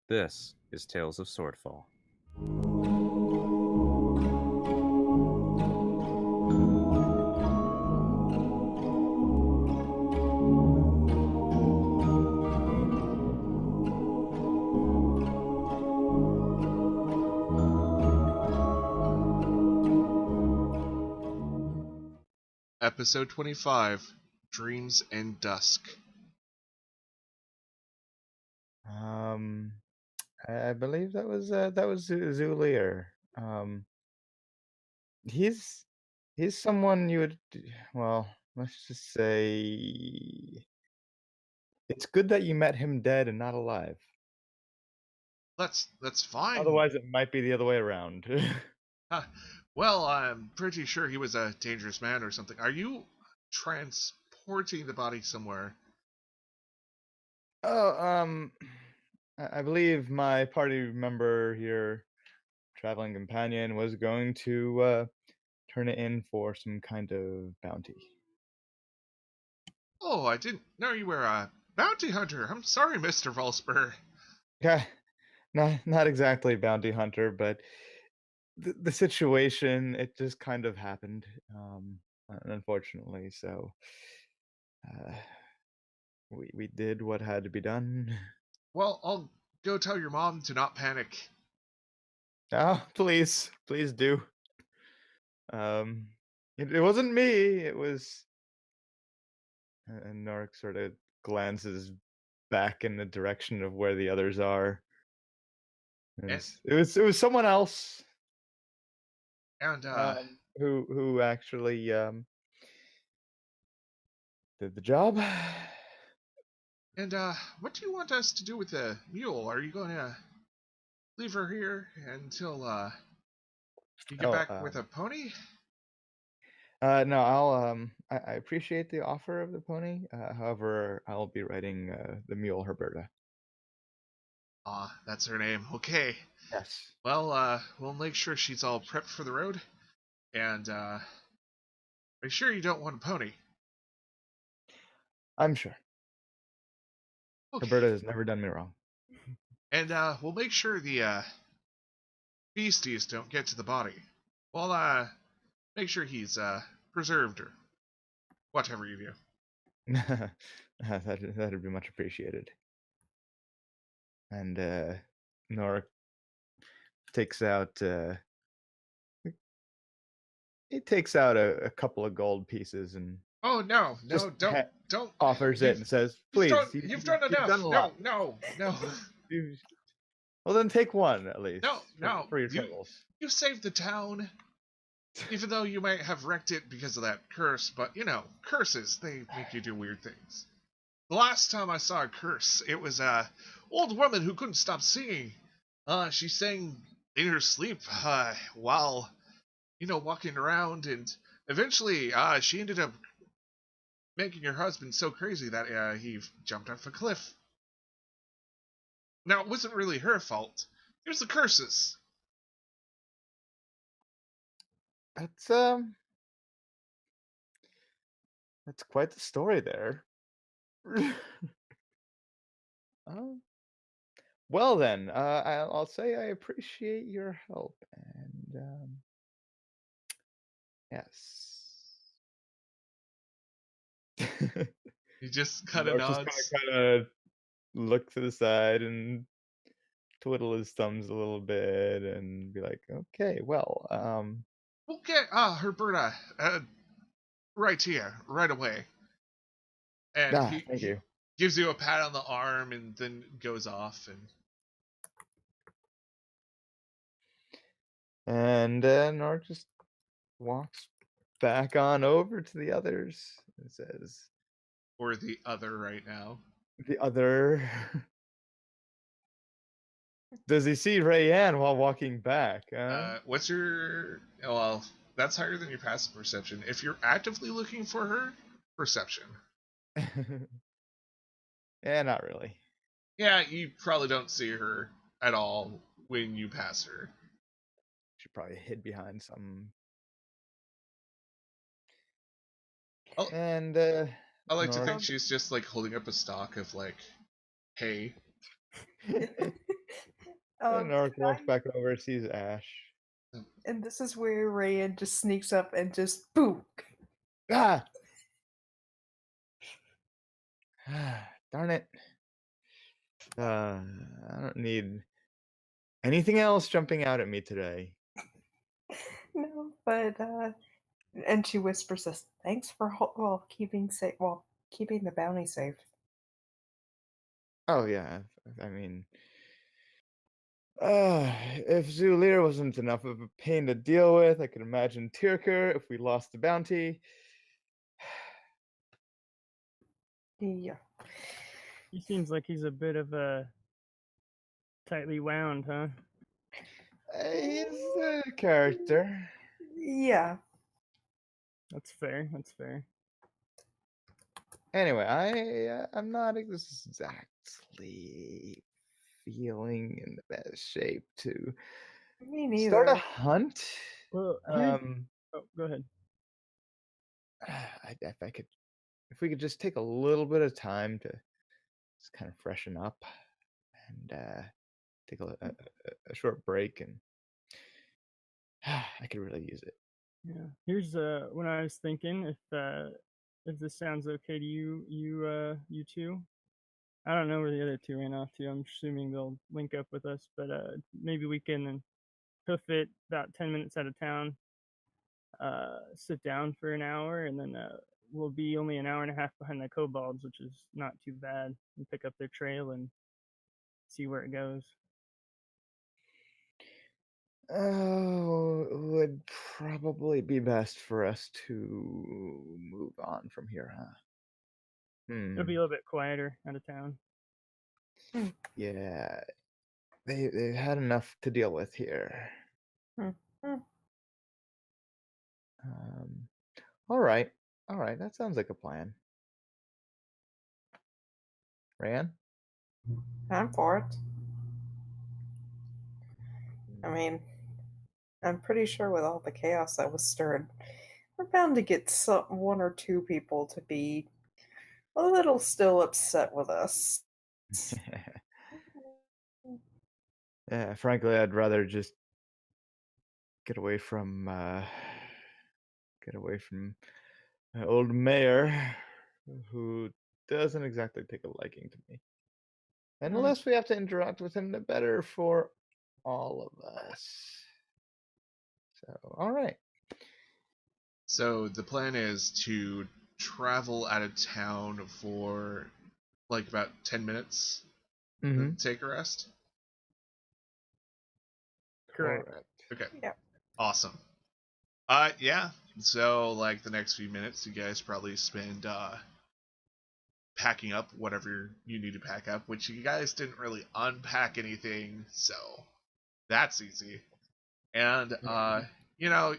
This is Tales of Swordfall. Episode 25, Dreams and Dusk. Um, I believe that was Zulier. He's he's someone you would well, let's just say it's good that you met him dead and not alive. That's fine. Otherwise, it might be the other way around. Huh. Well, I'm pretty sure he was a dangerous man or something. Are you transporting the body somewhere? Oh, I believe my party member here, traveling companion, was going to turn it in for some kind of bounty. Oh, I didn't know you were a bounty hunter. I'm sorry, Mr. Volsper. Yeah, not exactly bounty hunter, but the situation, it just kind of happened, unfortunately. So uh, we did what had to be done. Well, I'll go tell your mom to not panic. Oh, please do. It wasn't me. It was. And Nark sort of glances back in the direction of where the others are. And, It was someone else and who actually did the job. what do you want us to do with the mule? Are you going to leave her here until you get Oh, back with a pony? no, I appreciate the offer of the pony. However, I'll be riding the mule, Herberta. Ah, that's her name. Okay. Yes, Well, we'll make sure she's all prepped for the road, and make sure you don't want a pony. I'm sure. Okay. Herberta has never done me wrong. And we'll make sure the beasties don't get to the body. We'll make sure he's preserved or whatever you do. That'd be much appreciated. And Nora takes out he takes out a couple of gold pieces and Oh no, just no, don't. offers it and says, You've "Please, you've done you've done enough. a No, lot. no, no, Well, then take one at no, least no. for your troubles." You saved the town. Even though you might have wrecked it because of that curse, but you know, curses, they make you do weird things. The last time I saw a curse, it was a old woman who couldn't stop singing. She sang in her sleep while, walking around, and eventually she ended up making her husband so crazy that he jumped off a cliff. Now, it wasn't really her fault. It was the curses. That's that's quite the story there. Oh, well then, I'll say I appreciate your help, and yes. He just kind of Or just gonna nods. kind of look to the side and twiddle his thumbs a little bit and be like, "Okay, well, We'll get Herberta right here, right away. And thank he you." gives you a pat on the arm and then goes off. And And Nark just walks back on over to the others and says, or the other right now. "The other." Does he see Rayanne while walking back? Huh? What's your? Well, that's higher than your passive perception. If you're actively looking for her, perception. Yeah, not really. Yeah, you probably don't see her at all when you pass her. She probably hid behind some. I, And I like to think Nora. she's just like holding up a stalk of like hay. And North walks back over, sees Ash. And this is where Rayan just sneaks up and just boom. Ah! Darn it. I don't need anything else jumping out at me today. No, but and she whispers this. Thanks for keeping the bounty safe. Oh yeah, I mean, if Zulir wasn't enough of a pain to deal with, I could imagine Tirker if we lost the bounty. Yeah. He seems like he's a bit of a tightly wound, huh? He's a character. Yeah. That's fair. That's fair. Anyway, I'm not exactly feeling in the best shape to Me neither. start a hunt. Well, Oh, go ahead. if we could just take a little bit of time to just kind of freshen up and take a short break, and I could really use it. Yeah. Here's when I was thinking, if this sounds okay to you two. I don't know where the other two ran off to. I'm assuming they'll link up with us, but maybe we can hoof it about 10 minutes out of town. Sit down for an hour, and then we'll be only an hour and a half behind the kobolds, which is not too bad, and pick up their trail and see where it goes. Oh, it would probably be best for us to move on from here, huh? It'll be a little bit quieter out of town. Yeah, they've had enough to deal with here. All right, that sounds like a plan. Ran? I'm for it. I mean, I'm pretty sure with all the chaos that was stirred, we're bound to get one or two people to be a little still upset with us. Yeah, frankly, I'd rather just get away from old mayor, who doesn't exactly take a liking to me. And the less we have to interact with him, the better for all of us. So, all right. So the plan is to travel out of town for like about 10 minutes, then take a rest. Correct. Okay. Yeah. Awesome. Yeah. So like the next few minutes, you guys probably spend packing up whatever you need to pack up, which you guys didn't really unpack anything, so that's easy. And you know,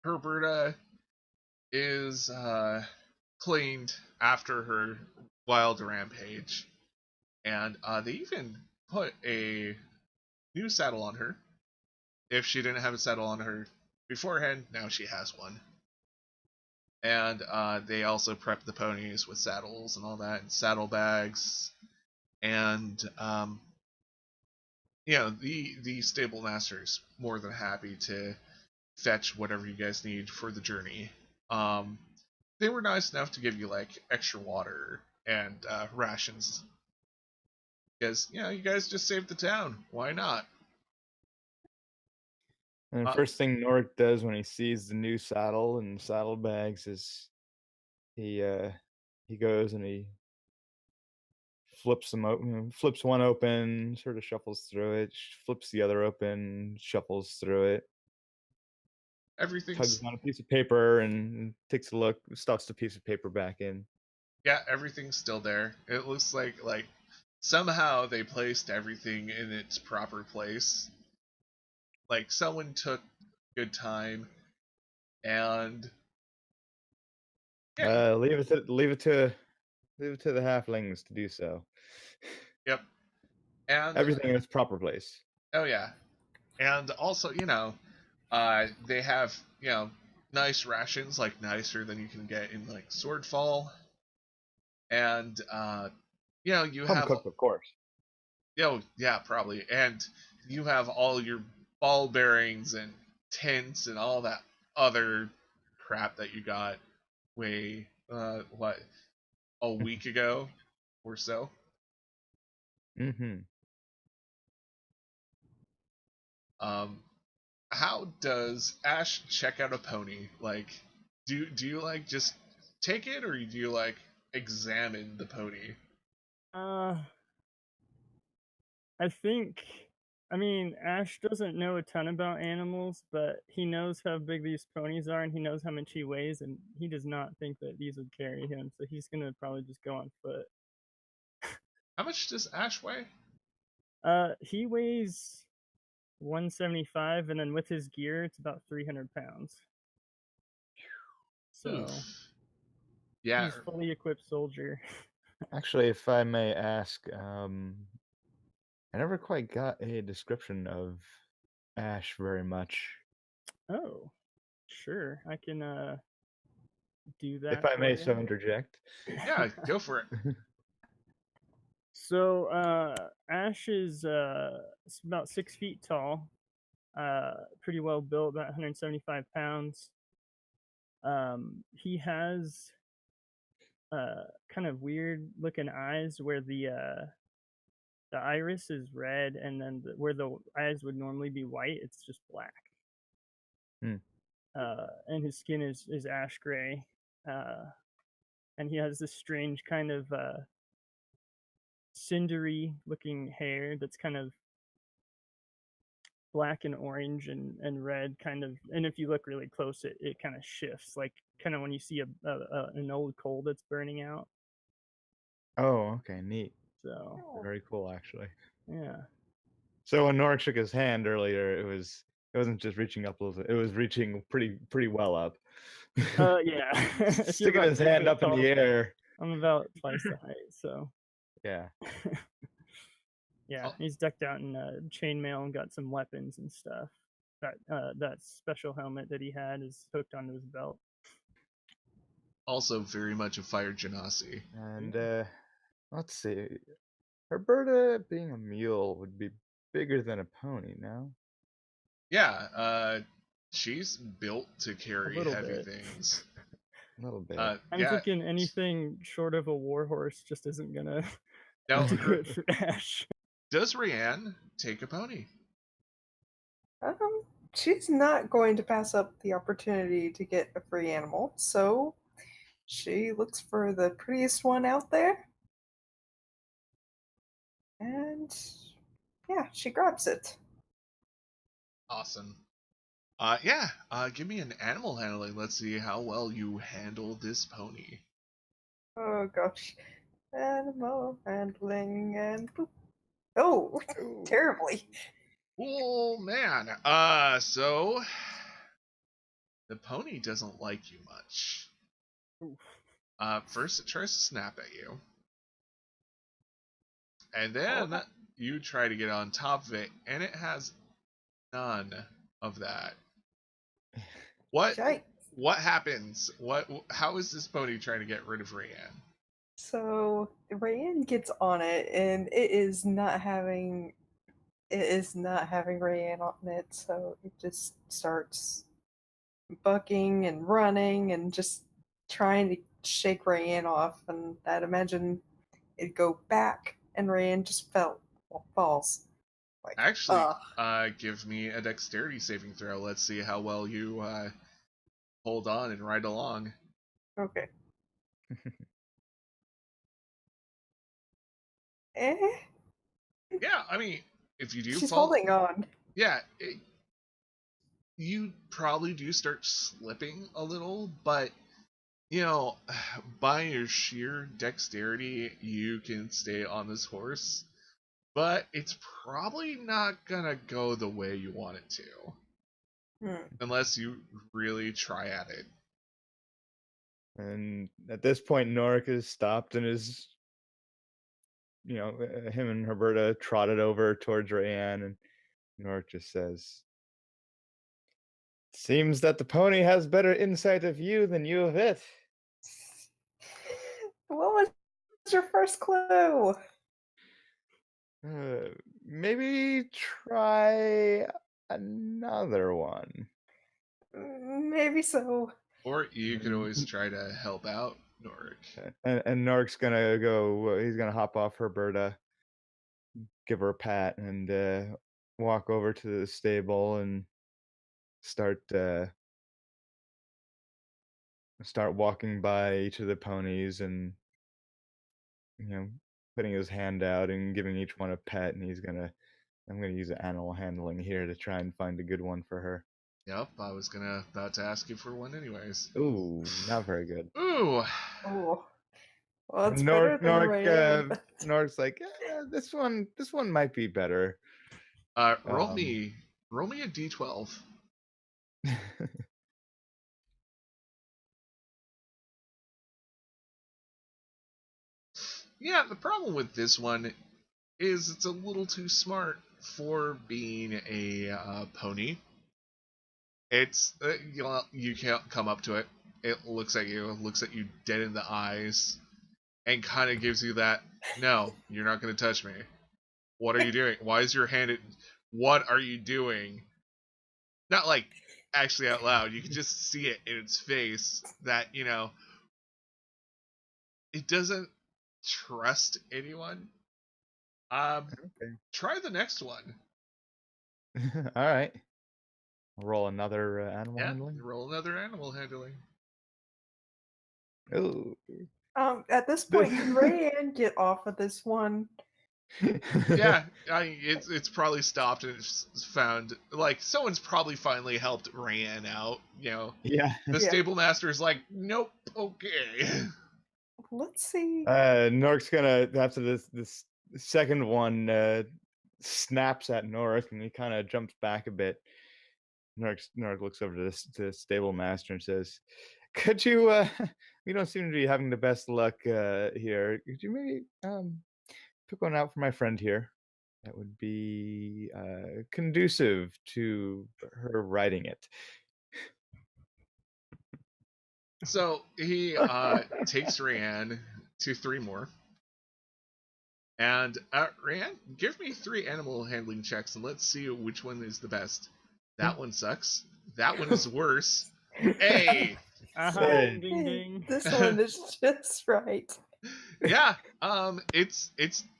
Herberta is cleaned after her wild rampage, and they even put a new saddle on her. If she didn't have a saddle on her beforehand, now she has one. And they also prep the ponies with saddles and all that, and saddlebags, and you know, the stable master's more than happy to fetch whatever you guys need for the journey. They were nice enough to give you like extra water and rations, because you know you guys just saved the town. Why not? And the first thing Norik does when he sees the new saddle and saddlebags is he goes and he flips them open, flips one open, sort of shuffles through it, flips the other open, shuffles through it. Everything's Tugs on a piece of paper and takes a look, stuffs the piece of paper back in. Yeah, everything's still there. It looks like somehow they placed everything in its proper place. Like someone took good time, and yeah. Leave it to the halflings to do so. Yep. And everything in its proper place. Oh yeah. And also, you know, they have, you know, nice rations, like nicer than you can get in like Swordfall. And you know, you Home have cooked, of course. Oh, yeah, probably. And you have all your ball bearings and tents and all that other crap that you got way, what, a week ago or so. Mm-hmm. How does Ash check out a pony? Like, do you like just take it, or do you like examine the pony? I think, I mean, Ash doesn't know a ton about animals, but he knows how big these ponies are and he knows how much he weighs, and he does not think that these would carry him, so he's gonna probably just go on foot. How much does Ash weigh? He weighs 175, and then with his gear, it's about 300 pounds. So Oof. Yeah, he's fully equipped soldier. Actually, if I may ask, I never quite got a description of Ash very much. Oh, sure, I can do that. If I for may you. so interject. yeah, go for it. So Ash is about 6 feet tall, pretty well built, about 175 pounds. He has kind of weird looking eyes where the iris is red, and then where the eyes would normally be white, it's just black. Hmm. And his skin is ash gray, and he has this strange kind of cindery looking hair that's kind of black and orange and red kind of, and if you look really close, it kind of shifts, like kind of when you see an old coal that's burning out. Oh, okay, neat. So Very cool, actually. yeah. So when Norik shook his hand earlier, it wasn't just reaching up a little bit, it was reaching pretty well up. Yeah. If you're Sticking about his 6 hand foot up in tall, the air. I'm about twice the height, so Yeah. yeah, he's decked out in chainmail and got some weapons and stuff. That special helmet that he had is hooked onto his belt. Also, very much a fire genasi. And let's see. Herberta being a mule would be bigger than a pony now. Yeah, she's built to carry little heavy bit. things. A little bit. I'm Yeah, thinking anything short of a warhorse just isn't gonna now do it for Ash. does Rianne take a pony? She's not going to pass up the opportunity to get a free animal, so she looks for the prettiest one out there. And yeah, she grabs it. Awesome. Yeah, give me an animal handling. Let's see how well you handle this pony. Oh gosh. Animal handling and boop. Oh, terribly. Oh man. So the pony doesn't like you much. First it tries to snap at you. And then you try to get on top of it, and it has none of that. What happens? How is this pony trying to get rid of Rianne? So Rayanne gets on it, and it is not having Rayanne on it, so it just starts bucking and running and just trying to shake Rayanne off, and I'd imagine it'd go back and Rayanne just falls. Like, Actually, give me a dexterity saving throw. Let's see how well you hold on and ride along. Okay. Yeah, I mean, if you do She's fall, holding on. yeah, you probably do start slipping a little, but you know, by your sheer dexterity, you can stay on this horse. But it's probably not gonna go the way you want it to, unless you really try at it. And at this point, Norik is stopped and is, him and Herberta trotted over towards Rayanne, and Norik just says, "Seems that the pony has better insight of you than you of it." What was your first clue? Maybe try another one. Maybe so. Or you could Mm. always try to help out Norik. And Nork's gonna go. He's gonna hop off Herberta, give her a pat, and walk over to the stable and start start walking by each of the ponies and putting his hand out and giving each one a pet. And I'm gonna use animal handling here to try and find a good one for her. Yep, I was about to ask you for one anyways. Ooh, not very good. Ooh. Oh. Well, it's better than Rayan. Nork's like, this one might be better. Roll me a d12. Yeah, the problem with this one is it's a little too smart for being a pony. It's you can't come up to it. It looks at you dead in the eyes, and kind of gives you that, no, you're not going to touch me. What are you doing? Why is your hand at... What are you doing? Not like actually out loud. You can just see it in its face that, it doesn't trust anyone. Okay. Try the next one. All right. Roll another animal handling. Roll another animal handling. Ooh. At this point, can Rayan get off of this one? Yeah, it's probably stopped and it's found, like, someone's probably finally helped Rayan out. Yeah. The stable master's like, nope, okay. Let's see. Nork's gonna, after this second one, snaps at Nork and he kind of jumps back a bit. Nork looks over to the stable master and says, "Could you? We don't seem to be having the best luck here. Could you maybe pick one out for my friend here? That would be conducive to her riding it." So he takes Rayan to 3 more. And Rayan, give me 3 animal handling checks and let's see which one is the best. That one sucks. That one is worse. Hey! Hey. Ding ding. This one is just right. Yeah, it's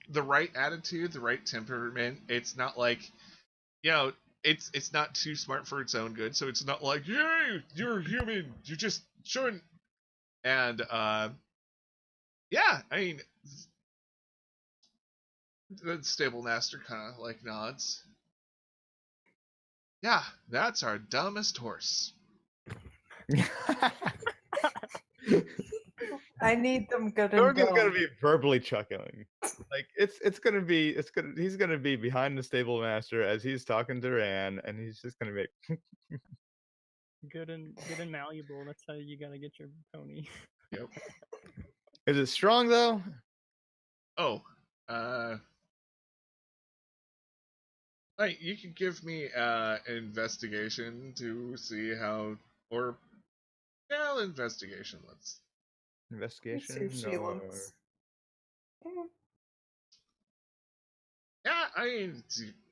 the right attitude, the right temperament. It's not like, it's not too smart for its own good. So it's not like, yay, you're human, you just shouldn't. And yeah, I mean, the stable master kind of like nods. Yeah, that's our dumbest horse. I need them good and Nork is dumb. gonna be verbally chuckling. Like he's gonna be behind the stable master as he's talking to Ran, and he's just gonna be Good and malleable. That's how you gotta get your pony. Yep. Is it strong though? Oh, you can give me an investigation to see how, or investigation. Let's Investigation Let's see if she or looks. Yeah, I mean,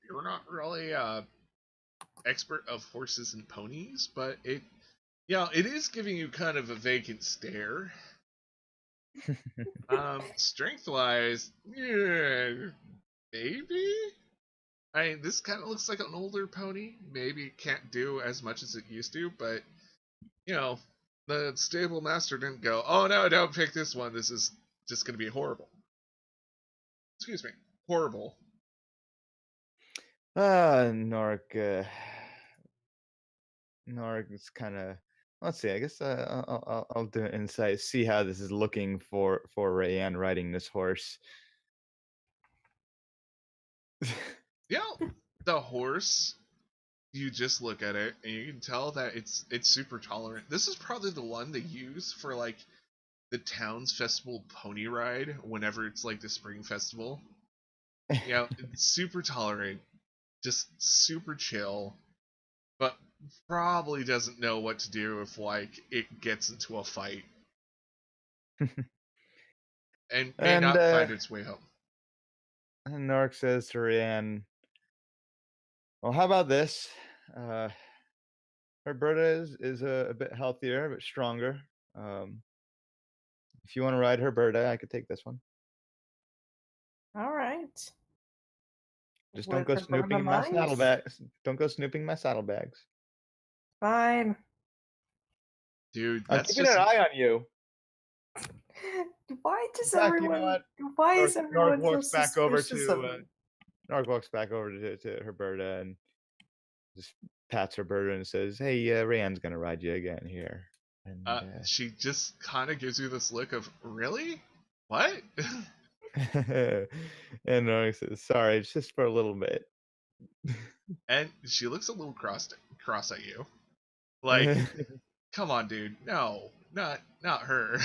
you're not really expert of horses and ponies, but it is giving you kind of a vacant stare. Strength wise, yeah, maybe. I mean, this kind of looks like an older pony. Maybe it can't do as much as it used to, but the stable master didn't go, "Oh no, don't pick this one. This is just going to be horrible." Excuse me, horrible. Nork is kind of. Let's see. I guess I'll do an insight. See how this is looking for Rayanne riding this horse. The horse. You just look at it and you can tell that it's super tolerant. This is probably the one they use for like the town's festival pony ride whenever it's like the spring festival. It's super tolerant, just super chill, but probably doesn't know what to do if like it gets into a fight. And may not find its way home. And Norik says to Rianne, well, how about this? Herberta is a bit healthier, a bit stronger. If you want to ride Herberta, I could take this one. All right. Just don't Would go Roberta snooping in my mind? saddlebags. Don't go snooping in my saddlebags. Fine. Dude, I'm that's keeping just an eye on you. Why does In fact, you know everyone? what? Why Nork, is everyone so walks back over suspicious of to me? Nork walks back over to Herberta and just pats Herberta and says, "Hey, Rianne's gonna ride you again here." And she just kind of gives you this look of, really? What? and Nork says, "Sorry, it's just for a little bit." And she looks a little cross at you. Like, come on, dude. No, not her.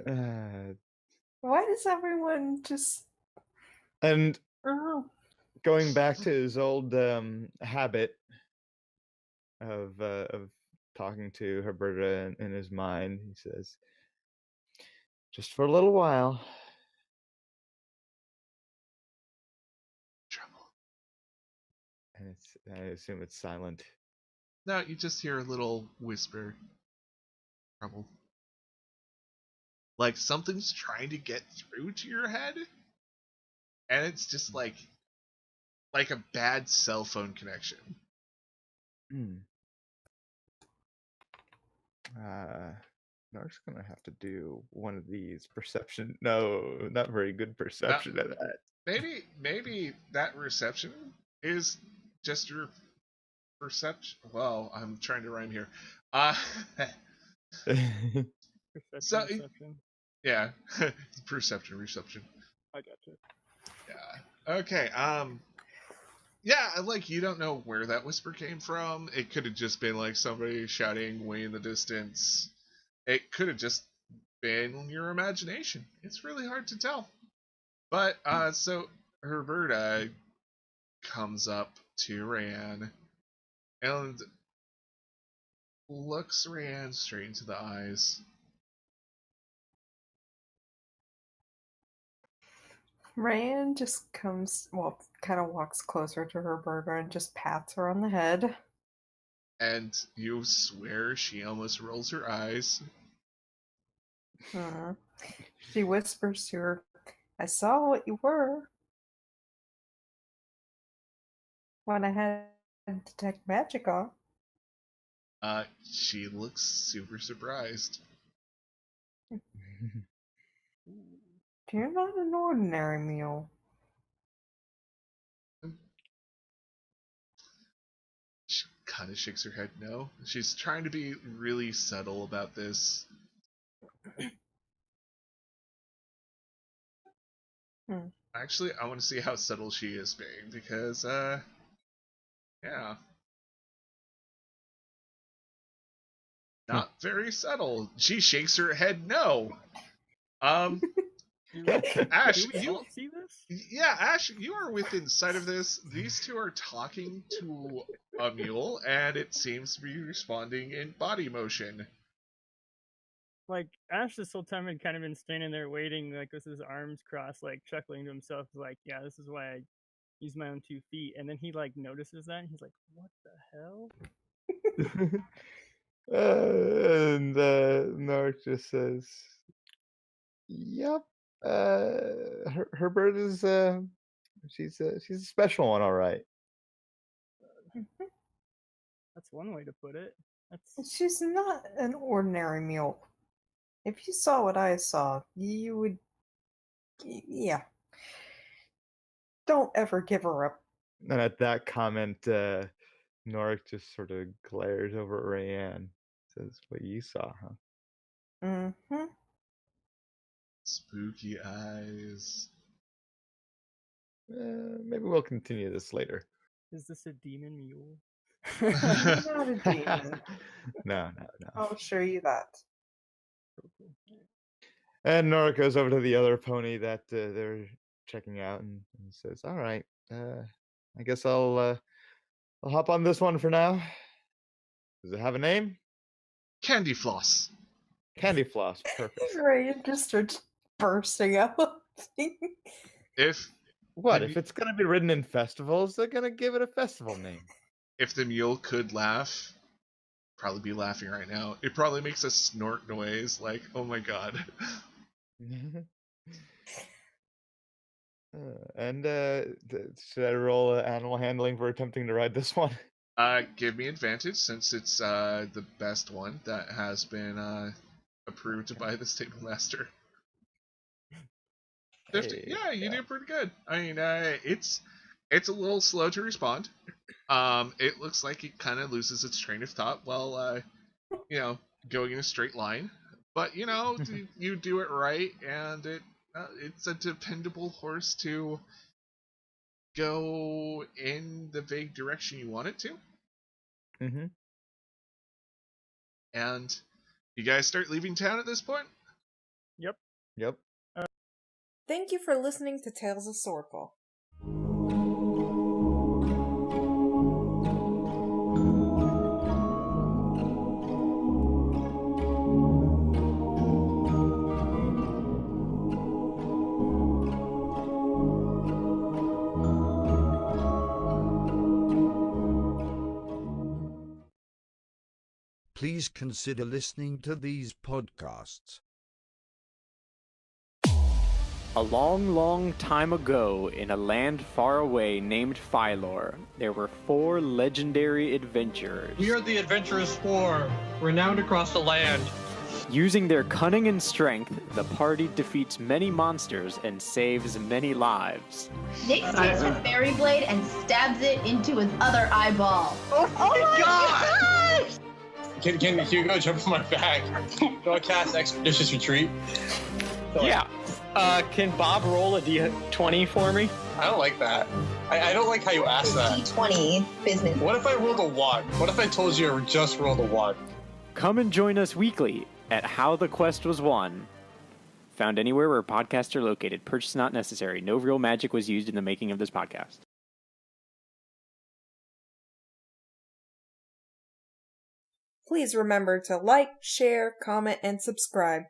Why does everyone just? And Oh, going back to his old habit of talking to Herberta in his mind, he says, "Just for a little while." Trouble. And I assume it's silent. No, you just hear a little whisper. Trouble. Like something's trying to get through to your head, and it's just like a bad cell phone connection. Nark's gonna have to do one of these perception. No, not very good perception at that. Maybe that reception is just your perception. Well, I'm trying to rhyme here. Reception. Yeah, reception. I gotcha. Yeah. Okay. Yeah, like you don't know where that whisper came from. It could have just been like somebody shouting way in the distance. It could have just been your imagination. It's really hard to tell. But so Herberta comes up to Rayanne and looks Rayanne straight into the eyes. Rand just comes, well, kind of walks closer to Herberta and just pats her on the head. And you swear she almost rolls her eyes. She whispers to her, "I saw what you were when I had detect magic on." She looks super surprised. You're not an ordinary mule. She kind of shakes her head no. She's trying to be really subtle about this. Actually, I want to see how subtle she is being, because, yeah. Not very subtle. She shakes her head no. Ash, Do we all see this? Yeah, Ash, you are within sight of this. These two are talking to a mule, and it seems to be responding in body motion. Like, Ash this whole time had kind of been standing there waiting, like, with his arms crossed, like, chuckling to himself, like, yeah, this is why I use my own 2 feet. And then he, like, notices that, and he's like, what the hell? And Nark just says, "Yep, Herbert is she's a special one, all right." That's one way to put it. She's not an ordinary mule. If you saw what I saw, you would. Yeah. Don't ever give her up. And at that comment, Norik just sort of glares over at Rayanne. Says, "What you saw, huh?" Mm-hmm. Spooky eyes. Maybe we'll continue this later. Is this a demon mule? Not a demon. No. I'll show you that. And Nora goes over to the other pony that they're checking out and says, "All right, I guess I'll hop on this one for now. Does it have a name?" Candy Floss. Candy Floss. Perfect. Ray just starts bursting out. If What Have if you- it's gonna be ridden in festivals? They're gonna give it a festival name. If the mule could laugh, probably be laughing right now. It probably makes a snort noise like, oh my god. Should I roll animal handling for attempting to ride this one? Give me advantage since it's the best one that has been approved by the stable master. 50. Hey, Yeah, you did pretty good. I mean, it's a little slow to respond. It looks like it kind of loses its train of thought while going in a straight line. But you do it right, and it's a dependable horse to go in the vague direction you want it to. Mm-hmm. And you guys start leaving town at this point? Yep. Yep. Thank you for listening to Tales of Swordfall. Please consider listening to these podcasts. A long, long time ago, in a land far away named Phylor, there were 4 legendary adventurers. We are the Adventurous Four, renowned across the land. Using their cunning and strength, the party defeats many monsters and saves many lives. Nick takes a fairy blade and stabs it into his other eyeball. Oh my God! Can Hugo jump on my back? Do I cast Expeditious Retreat? Yeah. Can Bob roll a d20 for me? I don't like that. I don't like how you ask that. D20 business. What if I rolled a 1? What if I told you I just rolled a 1? Come and join us weekly at How the Quest Was Won. Found anywhere where podcasts are located. Purchase not necessary. No real magic was used in the making of this podcast. Please remember to like, share, comment, and subscribe.